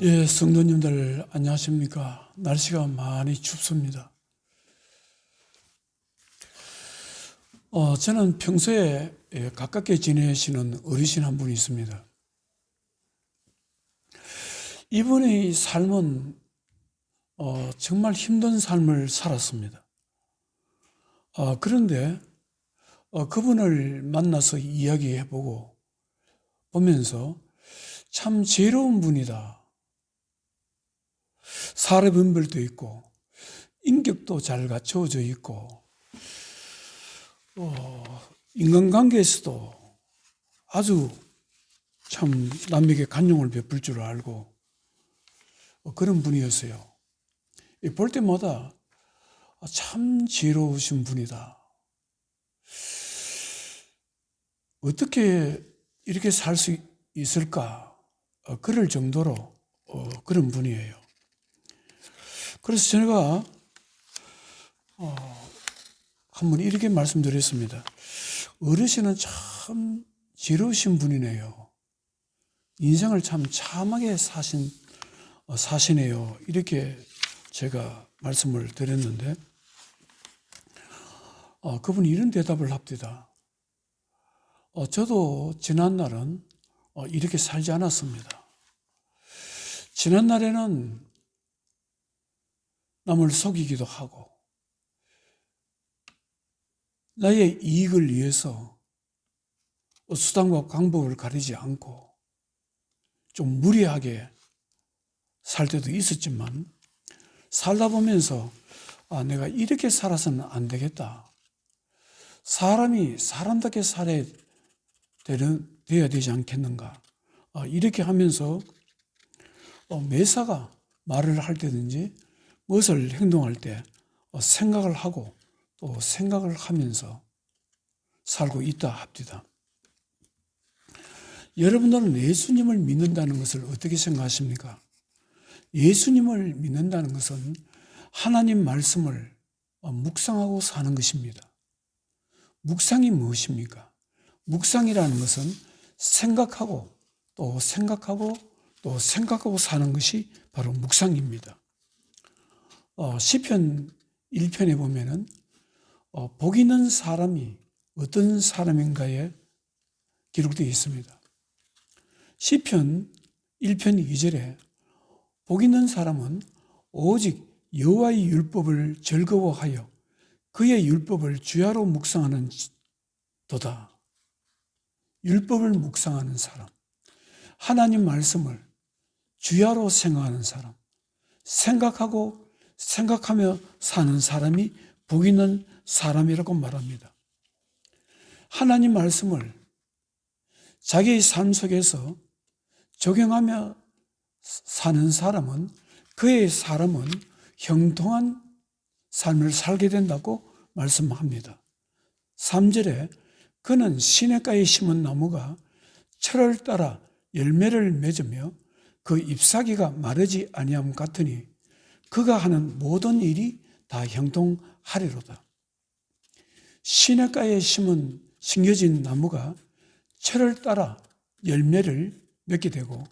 예, 성도님들 안녕하십니까? 날씨가 많이 춥습니다. 저는 평소에 가깝게 지내시는 어르신 한 분이 있습니다. 이분의 삶은 정말 힘든 삶을 살았습니다. 그런데 그분을 만나서 이야기해보고 보면서 참 지혜로운 분이다. 사람 분별도 있고 인격도 잘 갖춰져 있고 인간관계에서도 아주 참 남에게 간용을 베풀 줄 알고 그런 분이었어요. 볼 때마다 참 지혜로우신 분이다. 어떻게 이렇게 살 수 있을까? 그럴 정도로 그런 분이에요. 그래서 제가 한번 이렇게 말씀드렸습니다. 어르신은 참 지혜로우신 분이네요. 인생을 참 참하게 사시네요. 이렇게 제가 말씀을 드렸는데 그분이 이런 대답을 합니다. 저도 지난날은 이렇게 살지 않았습니다. 지난날에는 남을 속이기도 하고 나의 이익을 위해서 수단과 방법을 가리지 않고 좀 무리하게 살 때도 있었지만 살다 보면서 내가 이렇게 살아서는 안 되겠다. 사람이 사람답게 살아야 돼야 되지 않겠는가. 이렇게 하면서 매사가 말을 할 때든지 무엇을 행동할 때 생각을 하고 또 생각을 하면서 살고 있다 합니다. 여러분들은 예수님을 믿는다는 것을 어떻게 생각하십니까? 예수님을 믿는다는 것은 하나님 말씀을 묵상하고 사는 것입니다. 묵상이 무엇입니까? 묵상이라는 것은 생각하고 또 생각하고 또 생각하고 사는 것이 바로 묵상입니다. 시편 1편에 보면은 복 있는 사람이 어떤 사람인가에 기록되어 있습니다. 시편 1편 2절에 복 있는 사람은 오직 여호와의 율법을 즐거워하여 그의 율법을 주야로 묵상하는 도다. 율법을 묵상하는 사람, 하나님 말씀을 주야로 생각하는 사람, 생각하고 생각하며 사는 사람이 복 있는 사람이라고 말합니다. 하나님 말씀을 자기의 삶 속에서 적용하며 사는 사람은 그의 사람은 형통한 삶을 살게 된다고 말씀합니다. 3절에 그는 시냇가에 심은 나무가 철을 따라 열매를 맺으며 그 잎사귀가 마르지 아니함 같으니 그가 하는 모든 일이 다 형통하리로다. 시냇가에 심겨진 나무가 철을 따라 열매를 맺게 되고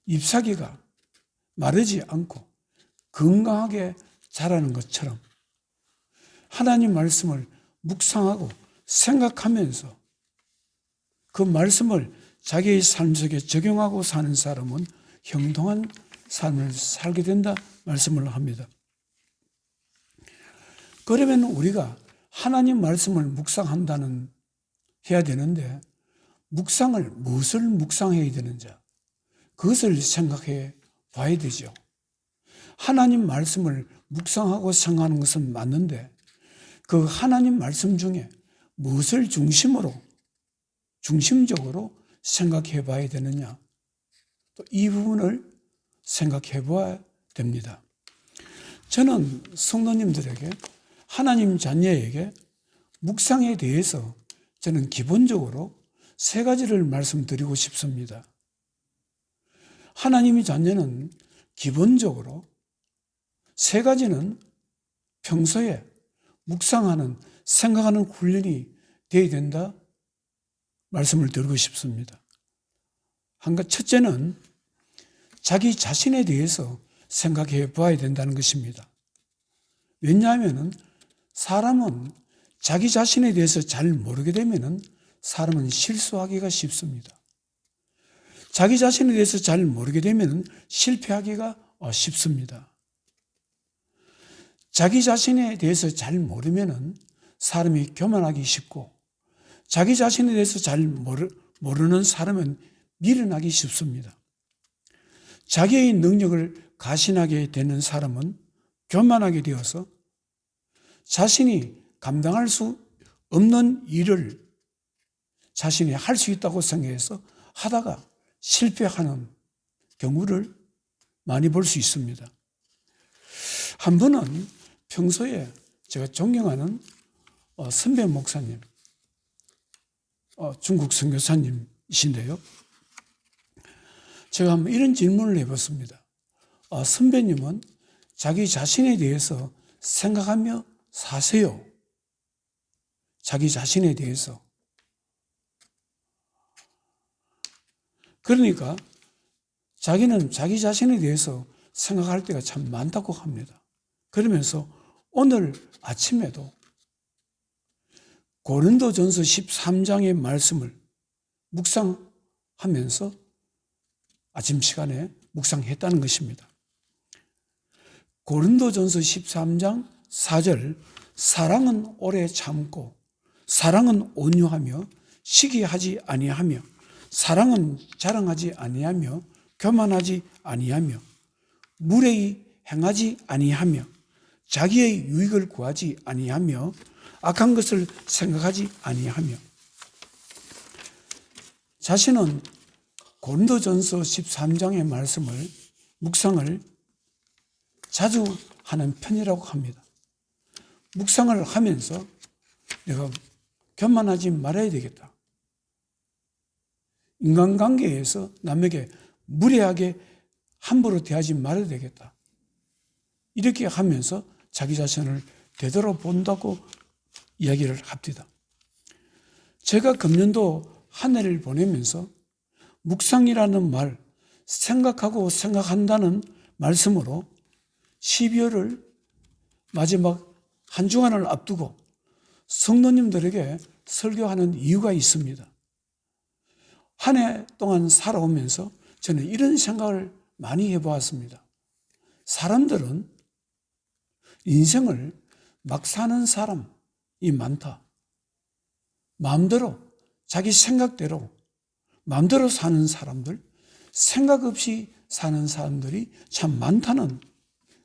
잎사귀가 마르지 않고 건강하게 자라는 것처럼 하나님 말씀을 묵상하고 생각하면서 그 말씀을 자기의 삶 속에 적용하고 사는 사람은 형통한 삶을 살게 된다 말씀을 합니다. 그러면 우리가 하나님 말씀을 해야 되는데 묵상을 무엇을 묵상해야 되는지 그것을 생각해 봐야 되죠. 하나님 말씀을 묵상하고 생각하는 것은 맞는데 그 하나님 말씀 중에 무엇을 중심적으로 생각해 봐야 되느냐. 또 이 부분을 생각해 봐야 됩니다. 저는 성도님들에게 하나님 자녀에게 묵상에 대해서 저는 기본적으로 3가지를 말씀드리고 싶습니다. 하나님의 자녀는 기본적으로 3가지는 평소에 묵상하는, 생각하는 훈련이 되어야 된다 말씀을 드리고 싶습니다. 첫째는 자기 자신에 대해서 생각해 봐야 된다는 것입니다. 왜냐하면 사람은 자기 자신에 대해서 잘 모르게 되면 사람은 실수하기가 쉽습니다. 자기 자신에 대해서 잘 모르게 되면 실패하기가 쉽습니다. 자기 자신에 대해서 잘 모르면 사람이 교만하기 쉽고, 자기 자신에 대해서 잘 모르는 사람은 미련하기 쉽습니다. 자기의 능력을 가신하게 되는 사람은 교만하게 되어서 자신이 감당할 수 없는 일을 자신이 할 수 있다고 생각해서 하다가 실패하는 경우를 많이 볼 수 있습니다. 한 분은 평소에 제가 존경하는 선배 목사님, 중국 선교사님이신데요. 제가 한번 이런 질문을 해봤습니다. 선배님은 자기 자신에 대해서 생각하며 사세요? 자기 자신에 대해서. 그러니까 자기는 자기 자신에 대해서 생각할 때가 참 많다고 합니다. 그러면서 오늘 아침에도 고린도전서 13장의 말씀을 묵상하면서 아침 시간에 묵상했다는 것입니다. 고린도전서 13장 4절, 사랑은 오래 참고 사랑은 온유하며 시기하지 아니하며 사랑은 자랑하지 아니하며 교만하지 아니하며 무례히 행하지 아니하며 자기의 유익을 구하지 아니하며 악한 것을 생각하지 아니하며. 자신은 고린도전서 13장의 말씀을 묵상을 자주 하는 편이라고 합니다. 묵상을 하면서 내가 교만하지 말아야 되겠다. 인간관계에서 남에게 무례하게 함부로 대하지 말아야 되겠다. 이렇게 하면서 자기 자신을 되돌아본다고 이야기를 합니다. 제가 금년도 한 해를 보내면서 묵상이라는 말, 생각하고 생각한다는 말씀으로 12월을 마지막 한 주간을 앞두고 성도님들에게 설교하는 이유가 있습니다. 한 해 동안 살아오면서 저는 이런 생각을 많이 해보았습니다. 사람들은 인생을 막 사는 사람이 많다. 마음대로, 자기 생각대로 마음대로 사는 사람들, 생각 없이 사는 사람들이 참 많다는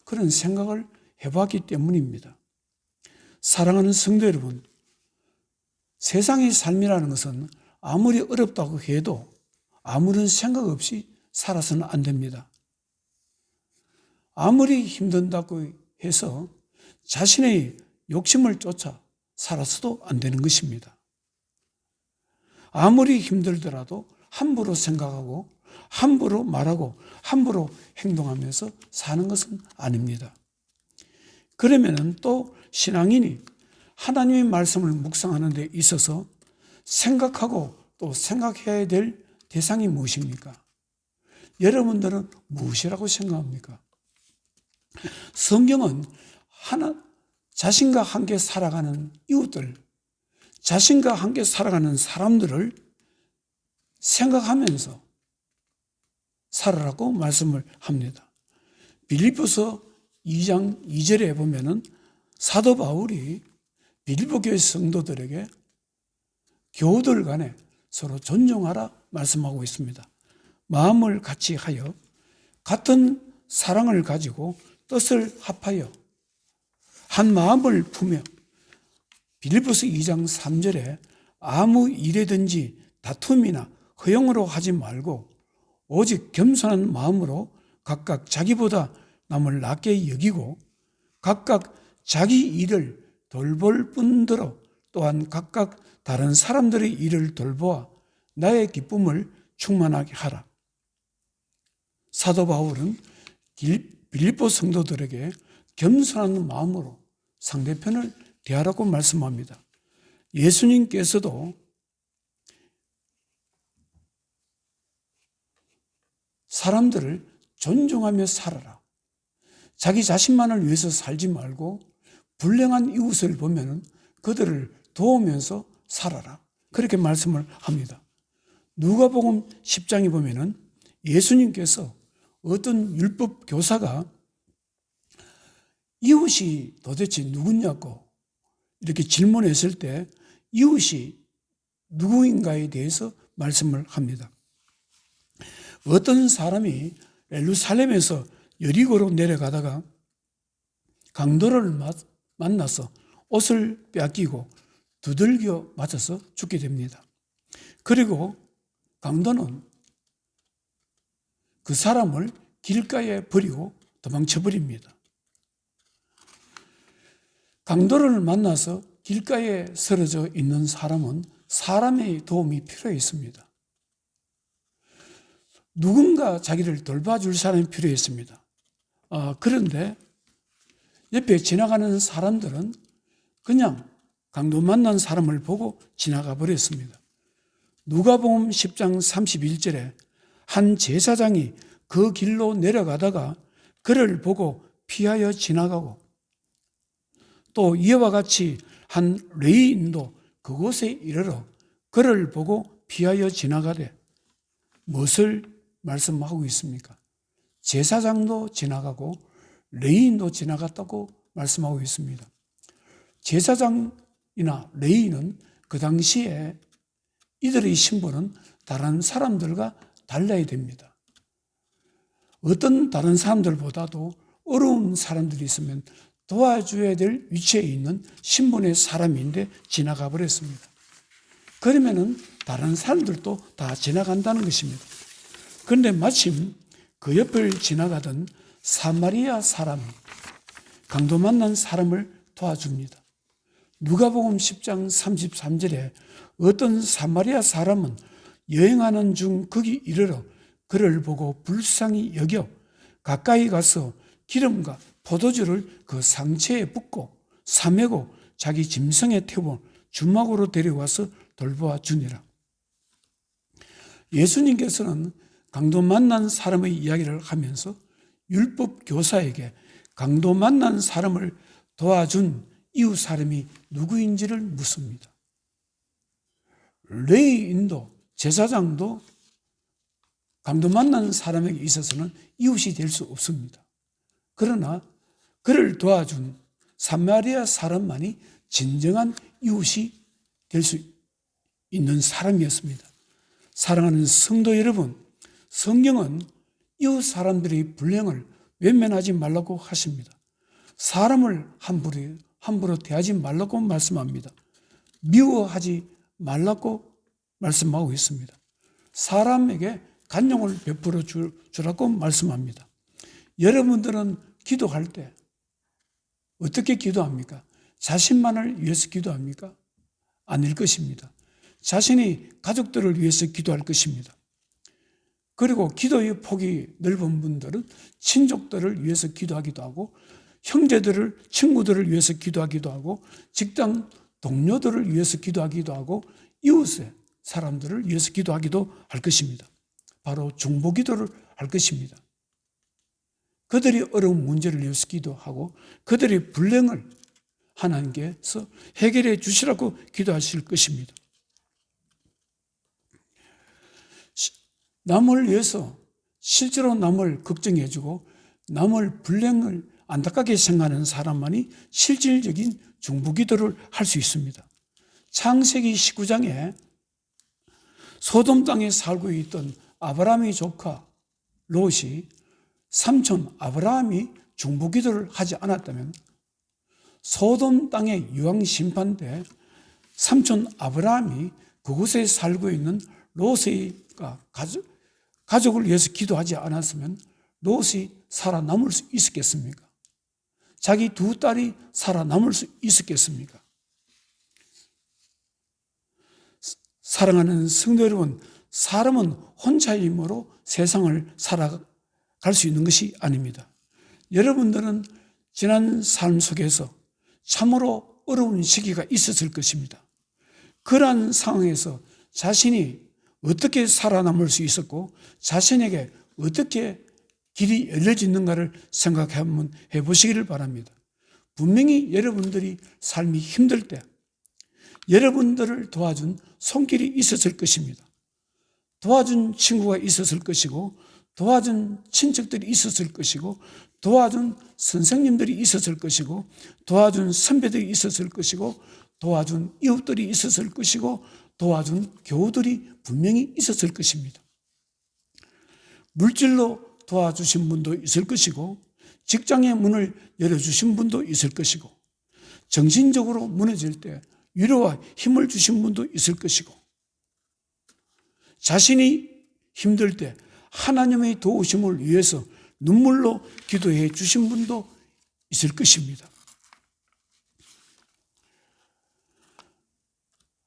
그런 생각을 해봤기 때문입니다. 사랑하는 성도 여러분, 세상의 삶이라는 것은 아무리 어렵다고 해도 아무런 생각 없이 살아서는 안 됩니다. 아무리 힘든다고 해서 자신의 욕심을 쫓아 살아서도 안 되는 것입니다. 아무리 힘들더라도 함부로 생각하고 함부로 말하고 함부로 행동하면서 사는 것은 아닙니다. 그러면 또 신앙인이 하나님의 말씀을 묵상하는 데 있어서 생각하고 또 생각해야 될 대상이 무엇입니까? 여러분들은 무엇이라고 생각합니까? 성경은 자신과 함께 살아가는 이웃들, 자신과 함께 살아가는 사람들을 생각하면서 살아라고 말씀을 합니다. 빌립보서 2장 2절에 보면은 사도 바울이 빌립보 교회 성도들에게 교우들 간에 서로 존중하라 말씀하고 있습니다. 마음을 같이 하여 같은 사랑을 가지고 뜻을 합하여 한 마음을 품여. 빌립보서 2장 3절에 아무 일에든지 다툼이나 허용으로 하지 말고 오직 겸손한 마음으로 각각 자기보다 남을 낮게 여기고 각각 자기 일을 돌볼 뿐더러 또한 각각 다른 사람들의 일을 돌보아 나의 기쁨을 충만하게 하라. 사도 바울은 빌립보 성도들에게 겸손한 마음으로 상대편을 대하라고 말씀합니다. 예수님께서도 사람들을 존중하며 살아라. 자기 자신만을 위해서 살지 말고 불행한 이웃을 보면 그들을 도우면서 살아라. 그렇게 말씀을 합니다. 누가복음 10장에 보면 예수님께서 어떤 율법 교사가 이웃이 도대체 누구냐고 이렇게 질문했을 때 이웃이 누구인가에 대해서 말씀을 합니다. 어떤 사람이 예루살렘에서 여리고로 내려가다가 강도를 만나서 옷을 빼앗기고 두들겨 맞아서 죽게 됩니다. 그리고 강도는 그 사람을 길가에 버리고 도망쳐 버립니다. 강도를 만나서 길가에 쓰러져 있는 사람은 사람의 도움이 필요했습니다. 누군가 자기를 돌봐줄 사람이 필요했습니다. 그런데 옆에 지나가는 사람들은 그냥 강도 만난 사람을 보고 지나가 버렸습니다. 누가복음 10장 31절에 한 제사장이 그 길로 내려가다가 그를 보고 피하여 지나가고 또 이와 같이 한 레위인도 그곳에 이르러 그를 보고 피하여 지나가되 무엇을 말씀하고 있습니까? 제사장도 지나가고 레위인도 지나갔다고 말씀하고 있습니다. 제사장이나 레위인은 그 당시에 이들의 신분은 다른 사람들과 달라야 됩니다. 어떤 다른 사람들보다도 어려운 사람들이 있으면 도와줘야 될 위치에 있는 신분의 사람인데 지나가 버렸습니다. 그러면은 다른 사람들도 다 지나간다는 것입니다. 그런데 마침 그 옆을 지나가던 사마리아 사람이 강도 만난 사람을 도와줍니다. 누가복음 10장 33절에 어떤 사마리아 사람은 여행하는 중 거기 이르러 그를 보고 불쌍히 여겨 가까이 가서 기름과 포도주를 그 상처에 붓고 사매고 자기 짐승에 태워 주막으로 데려와서 돌보아 주니라. 예수님께서는 강도 만난 사람의 이야기를 하면서 율법 교사에게 강도 만난 사람을 도와준 이웃 사람이 누구인지를 묻습니다. 레위인도 제사장도 강도 만난 사람에게 있어서는 이웃이 될 수 없습니다. 그러나 그를 도와준 사마리아 사람만이 진정한 이웃이 될 수 있는 사람이었습니다. 사랑하는 성도 여러분, 성경은 이웃 사람들의 불행을 외면하지 말라고 하십니다. 사람을 함부로 대하지 말라고 말씀합니다. 미워하지 말라고 말씀하고 있습니다. 사람에게 간용을 베풀어 주라고 말씀합니다. 여러분들은 기도할 때 어떻게 기도합니까? 자신만을 위해서 기도합니까? 아닐 것입니다. 자신이 가족들을 위해서 기도할 것입니다. 그리고 기도의 폭이 넓은 분들은 친족들을 위해서 기도하기도 하고 형제들을, 친구들을 위해서 기도하기도 하고 직장 동료들을 위해서 기도하기도 하고 이웃의 사람들을 위해서 기도하기도 할 것입니다. 바로 중보기도를 할 것입니다. 그들이 어려운 문제를 위해서 기도하고 그들의 불행을 하나님께서 해결해 주시라고 기도하실 것입니다. 남을 위해서 실제로 남을 걱정해주고 남을 불행을 안타깝게 생각하는 사람만이 실질적인 중보기도를 할 수 있습니다. 창세기 19장에 소돔 땅에 살고 있던 아브라함의 조카 롯이 삼촌 아브라함이 중보기도를 하지 않았다면 소돔 땅의 유황심판 때 삼촌 아브라함이 그곳에 살고 있는 롯의 가족을 위해서 기도하지 않았으면 롯이 살아남을 수 있었겠습니까? 자기 두 딸이 살아남을 수 있었겠습니까? 사랑하는 성도 여러분, 사람은 혼자의 힘으로 세상을 살아갈 수 있는 것이 아닙니다. 여러분들은 지난 삶 속에서 참으로 어려운 시기가 있었을 것입니다. 그러한 상황에서 자신이 어떻게 살아남을 수 있었고 자신에게 어떻게 길이 열려지는가를 생각해 한번 해보시기를 바랍니다. 분명히 여러분들이 삶이 힘들 때 여러분들을 도와준 손길이 있었을 것입니다. 도와준 친구가 있었을 것이고, 도와준 친척들이 있었을 것이고, 도와준 선생님들이 있었을 것이고, 도와준 선배들이 있었을 것이고, 도와준 이웃들이 있었을 것이고, 도와준 교우들이 분명히 있었을 것입니다. 물질로 도와주신 분도 있을 것이고, 직장의 문을 열어주신 분도 있을 것이고, 정신적으로 무너질 때 위로와 힘을 주신 분도 있을 것이고, 자신이 힘들 때 하나님의 도우심을 위해서 눈물로 기도해 주신 분도 있을 것입니다.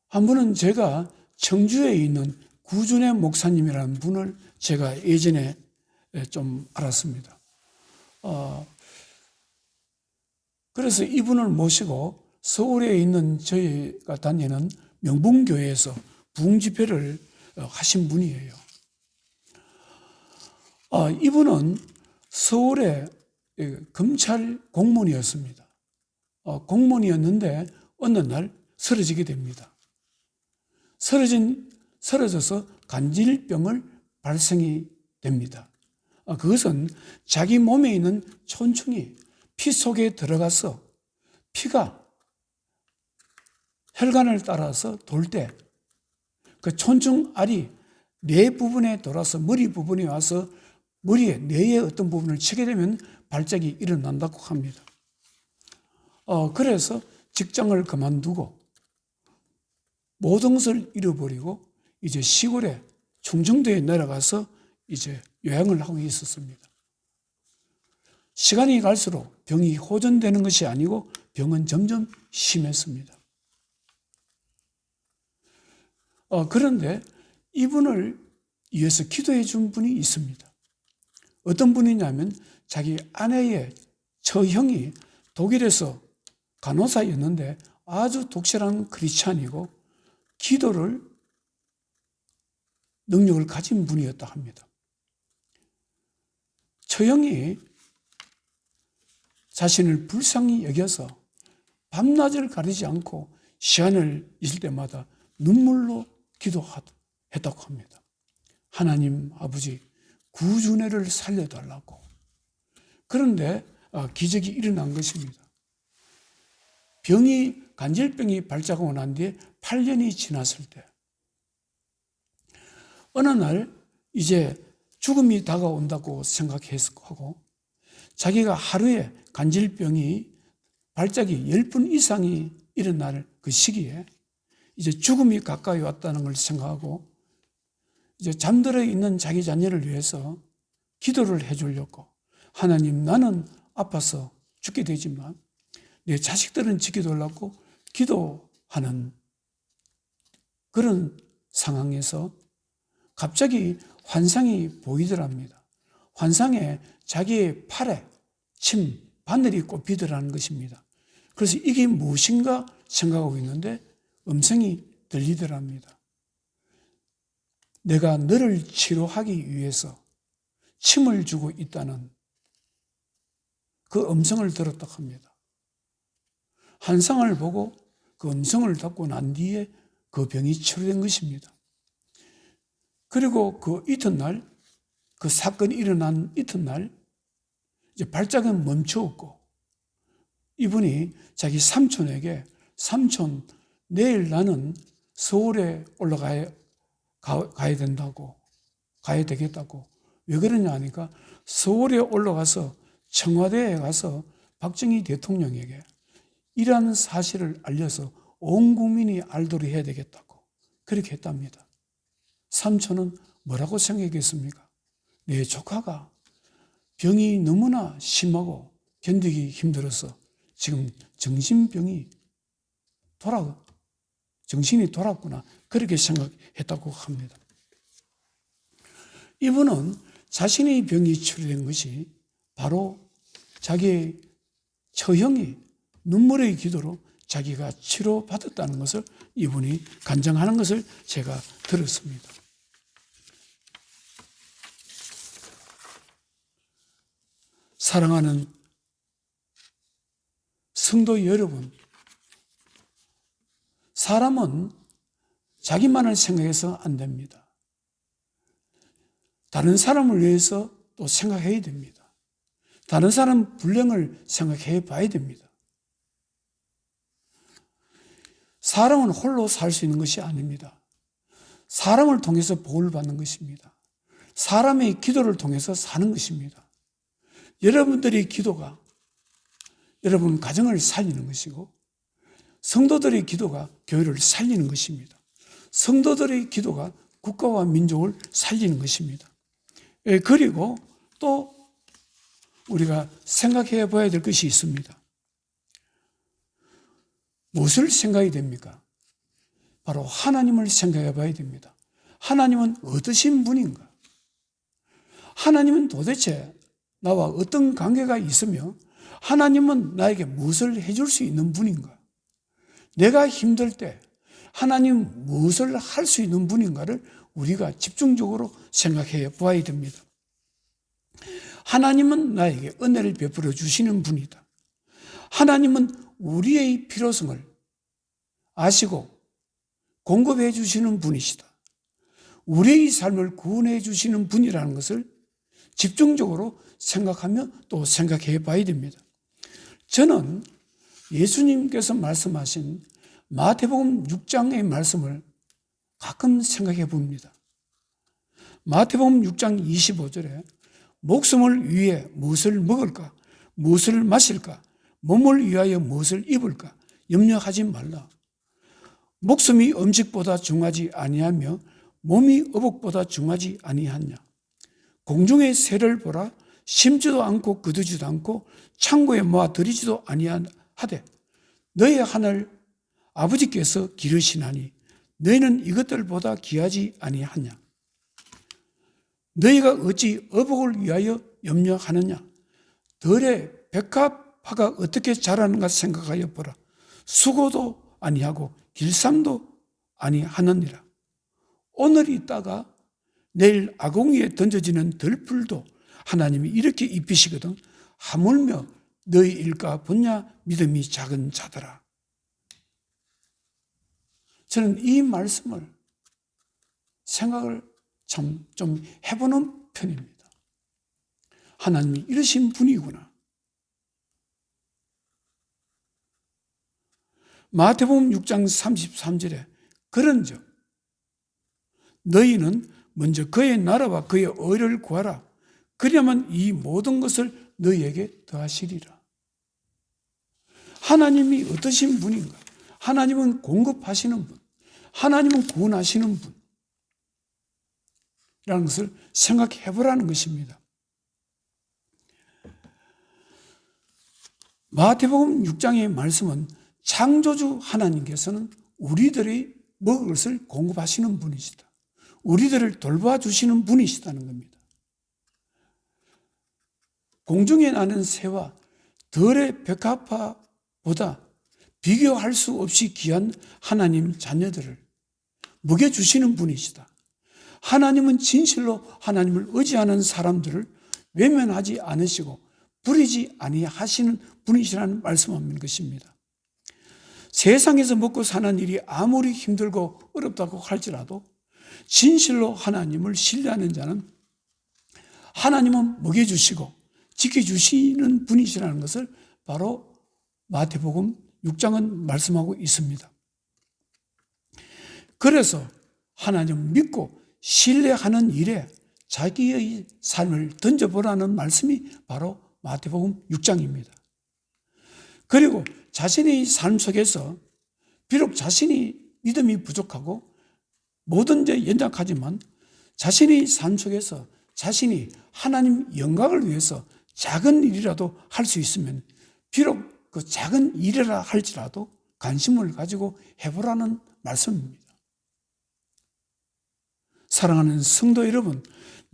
한 분은 제가 청주에 있는 구준의 목사님이라는 분을 제가 예전에 좀 알았습니다. 그래서 이분을 모시고 서울에 있는 저희가 다니는 명분교회에서 부흥집회를 하신 분이에요. 이분은 서울의 검찰 공무원이었습니다. 공무원이었는데 어느 날 쓰러지게 됩니다. 쓰러져서 간질병을 발생이 됩니다. 그것은 자기 몸에 있는 촌충이 피 속에 들어가서 피가 혈관을 따라서 돌 때 그 촌충 알이 뇌 부분에 돌아서 머리 부분에 와서 머리에 뇌의 어떤 부분을 치게 되면 발작이 일어난다고 합니다. 그래서 직장을 그만두고 모든 것을 잃어버리고 이제 시골에 충청도에 내려가서 이제 요양을 하고 있었습니다. 시간이 갈수록 병이 호전되는 것이 아니고 병은 점점 심했습니다. 그런데 이분을 위해서 기도해 준 분이 있습니다. 어떤 분이냐면 자기 아내의 처형이 독일에서 간호사였는데 아주 독실한 크리스찬이고 기도를 능력을 가진 분이었다 합니다. 처형이 자신을 불쌍히 여겨서 밤낮을 가리지 않고 시간을 있을 때마다 눈물로 기도했다고 합니다. 하나님 아버지, 구준애를 살려달라고. 그런데 기적이 일어난 것입니다. 간질병이 발작하고 난 뒤에 8년이 지났을 때 어느 날 이제 죽음이 다가온다고 생각했고 자기가 하루에 간질병이 발작이 10번 이상이 일어날 그 시기에 이제 죽음이 가까이 왔다는 걸 생각하고 이제 잠들어 있는 자기 자녀를 위해서 기도를 해주려고, 하나님, 나는 아파서 죽게 되지만 내 자식들은 지켜달라고 기도하는 그런 상황에서 갑자기 환상이 보이더랍니다. 환상에 자기의 팔에 바늘이 꼽히더라는 것입니다. 그래서 이게 무엇인가 생각하고 있는데 음성이 들리더랍니다. 내가 너를 치료하기 위해서 침을 주고 있다는 그 음성을 들었다고 합니다. 환상을 보고 그 음성을 듣고 난 뒤에 그 병이 치료된 것입니다. 그리고 그 이튿날, 그 사건이 일어난 이튿날 이제 발작은 멈추었고 이분이 자기 삼촌에게, 삼촌, 내일 나는 서울에 올라가야 된다고, 가야 되겠다고. 왜 그러냐 하니까 서울에 올라가서 청와대에 가서 박정희 대통령에게 이러한 사실을 알려서 온 국민이 알도록 해야 되겠다고 그렇게 했답니다. 삼촌은 뭐라고 생각했습니까? 내 조카가 병이 너무나 심하고 견디기 힘들어서 지금 정신이 돌았구나 그렇게 생각했다고 합니다. 이분은 자신의 병이 치료된 것이 바로 자기의 처형이 눈물의 기도로 자기가 치료받았다는 것을 이분이 간증하는 것을 제가 들었습니다. 사랑하는 성도 여러분, 사람은 자기만을 생각해서 안 됩니다. 다른 사람을 위해서 또 생각해야 됩니다. 다른 사람 불행을 생각해 봐야 됩니다. 사람은 홀로 살 수 있는 것이 아닙니다. 사람을 통해서 복을 받는 것입니다. 사람의 기도를 통해서 사는 것입니다. 여러분들의 기도가 여러분 가정을 살리는 것이고, 성도들의 기도가 교회를 살리는 것입니다. 성도들의 기도가 국가와 민족을 살리는 것입니다. 그리고 또 우리가 생각해 봐야 될 것이 있습니다. 무엇을 생각해야 됩니까? 바로 하나님을 생각해 봐야 됩니다. 하나님은 어떠신 분인가? 하나님은 도대체 나와 어떤 관계가 있으며 하나님은 나에게 무엇을 해줄 수 있는 분인가? 내가 힘들 때 하나님 무엇을 할 수 있는 분인가를 우리가 집중적으로 생각해 보아야 됩니다. 하나님은 나에게 은혜를 베풀어 주시는 분이다. 하나님은 우리의 필요성을 아시고 공급해 주시는 분이시다. 우리의 삶을 구원해 주시는 분이라는 것을 집중적으로 생각하며 또 생각해 봐야 됩니다. 저는 예수님께서 말씀하신 마태복음 6장의 말씀을 가끔 생각해 봅니다. 마태복음 6장 25절에 목숨을 위해 무엇을 먹을까? 무엇을 마실까? 몸을 위하여 무엇을 입을까? 염려하지 말라. 목숨이 음식보다 중하지 아니하며 몸이 어복보다 중하지 아니하냐. 공중의 새를 보라. 심지도 않고 거두지도 않고 창고에 모아 들이지도 아니하되 너희 하늘 아버지께서 기르시나니 너희는 이것들보다 귀하지 아니하냐. 너희가 어찌 어복을 위하여 염려하느냐. 들의 백합화가 어떻게 자라는가 생각하여 보라. 수고도 아니하고 길쌈도 아니하느니라. 오늘 있다가 내일 아궁이에 던져지는 들풀도 하나님이 이렇게 입히시거든 하물며 너희 일까 보냐 믿음이 작은 자들아. 저는 이 말씀을 생각을 참 좀 해보는 편입니다. 하나님이 이러신 분이구나. 마태복음 6장 33절에 그런즉 너희는 먼저 그의 나라와 그의 의를 구하라. 그래야만 이 모든 것을 너희에게 더하시리라. 하나님이 어떠신 분인가? 하나님은 공급하시는 분, 하나님은 구원하시는 분 라는 것을 생각해 보라는 것입니다. 마태복음 6장의 말씀은 창조주 하나님께서는 우리들이 먹을 것을 공급하시는 분이시다. 우리들을 돌봐주시는 분이시다는 겁니다. 공중에 나는 새와 들의 백합화보다 비교할 수 없이 귀한 하나님 자녀들을 먹여주시는 분이시다. 하나님은 진실로 하나님을 의지하는 사람들을 외면하지 않으시고 부리지 아니하시는 분이시라는 말씀하는 것입니다. 세상에서 먹고 사는 일이 아무리 힘들고 어렵다고 할지라도 진실로 하나님을 신뢰하는 자는 하나님은 먹여주시고 지켜주시는 분이시라는 것을 바로 마태복음 6장은 말씀하고 있습니다. 그래서 하나님을 믿고 신뢰하는 일에 자기의 삶을 던져보라는 말씀이 바로 마태복음 6장입니다. 그리고 자신의 삶 속에서 비록 자신이 믿음이 부족하고 뭐든지 연약하지만 자신의 삶 속에서 자신이 하나님 영광을 위해서 작은 일이라도 할 수 있으면 비록 그 작은 일이라 할지라도 관심을 가지고 해보라는 말씀입니다. 사랑하는 성도 여러분,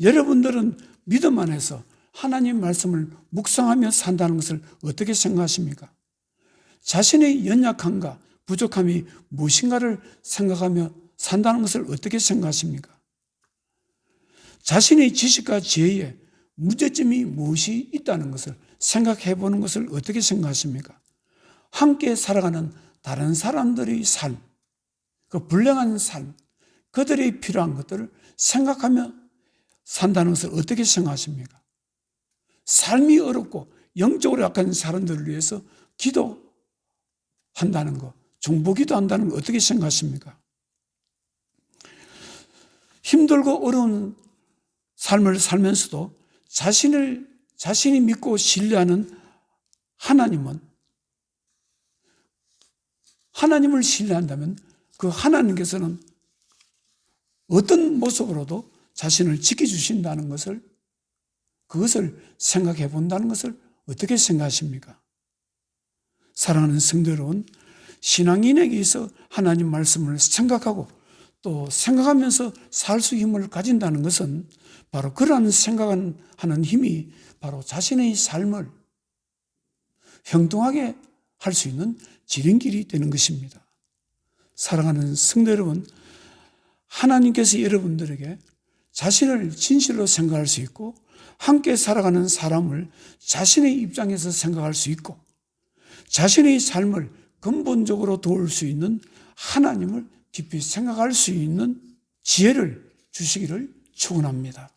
여러분들은 믿음 안에서 하나님 말씀을 묵상하며 산다는 것을 어떻게 생각하십니까? 자신의 연약함과 부족함이 무엇인가를 생각하며 산다는 것을 어떻게 생각하십니까? 자신의 지식과 지혜에 문제점이 무엇이 있다는 것을 생각해 보는 것을 어떻게 생각하십니까? 함께 살아가는 다른 사람들의 삶, 그 불행한 삶, 그들이 필요한 것들을 생각하며 산다는 것을 어떻게 생각하십니까? 삶이 어렵고 영적으로 약한 사람들을 위해서 기도한다는 것, 중보기도 한다는 것 어떻게 생각하십니까? 힘들고 어려운 삶을 살면서도 자신이 믿고 신뢰하는 하나님을 신뢰한다면 그 하나님께서는 어떤 모습으로도 자신을 지켜주신다는 것을, 그것을 생각해 본다는 것을 어떻게 생각하십니까? 사랑하는 성도 여러분, 신앙인에게 있어 하나님 말씀을 생각하고 또 생각하면서 살 수 힘을 가진다는 것은 바로 그러한 생각하는 힘이 바로 자신의 삶을 형통하게 할 수 있는 지름길이 되는 것입니다. 사랑하는 성도 여러분, 하나님께서 여러분들에게 자신을 진실로 생각할 수 있고 함께 살아가는 사람을 자신의 입장에서 생각할 수 있고 자신의 삶을 근본적으로 도울 수 있는 하나님을 깊이 생각할 수 있는 지혜를 주시기를 축원합니다.